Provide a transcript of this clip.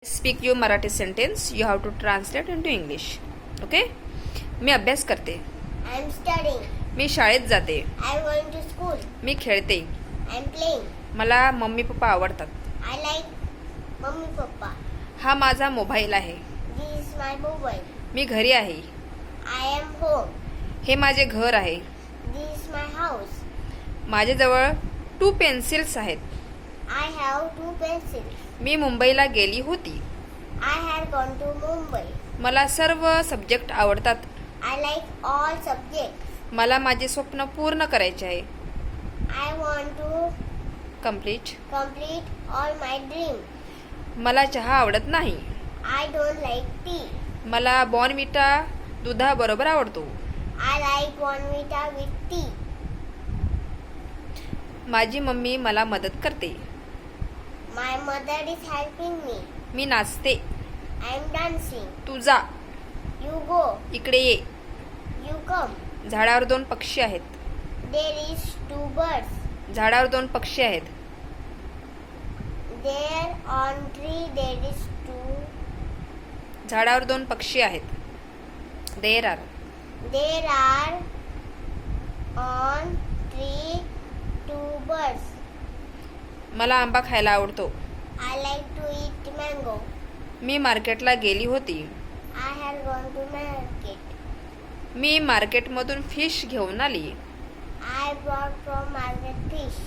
Speak your Marathi sentence. You have to translate into English. Okay? मी अभ्यास करते. I am studying. मी शाळेत जाते. I am going to school. मी खेळते. I am playing. मला mummy papa आवडतात. I like Mummy Papa. हा माझा mobile आहे. This is my mobile. मी घरी आहे. I am home. हे माझे घर आहे. This is my house. माझ्याजवळ 2 पेन्सिल्स आहेत. I have 2 pencils. मी मुंबईला गेली होती. I had gone to Mumbai. मला सर्व सब्जेक्ट आवडतात. I like all subjects. मला माझे स्वप्न पूर्ण करायचे आहे. I want to complete. complete all my dreams. मला चहा आवडत नाही. I don't like tea. मला बॉर्नव्हिटा दुधाबरोबर आवडतो. I like Bonvita with tea. माझी मम्मी मला मदत करते. My mother is helping me. मी नाचते. I am dancing. तू जा. You go. इकडे ये. You come. झाडावर 2 पक्षी आहेत. There is 2 birds. झाडावर 2 पक्षी आहेत. There on tree there is 2. झाडावर 2 पक्षी आहेत. There are. There are on tree 2 birds. मला आंबा खायला आवडतो. I like to eat mango. मी मार्केटला गेली होती. I had gone to market. मी मार्केटमधून फिश घेऊन आली. I brought from market fish.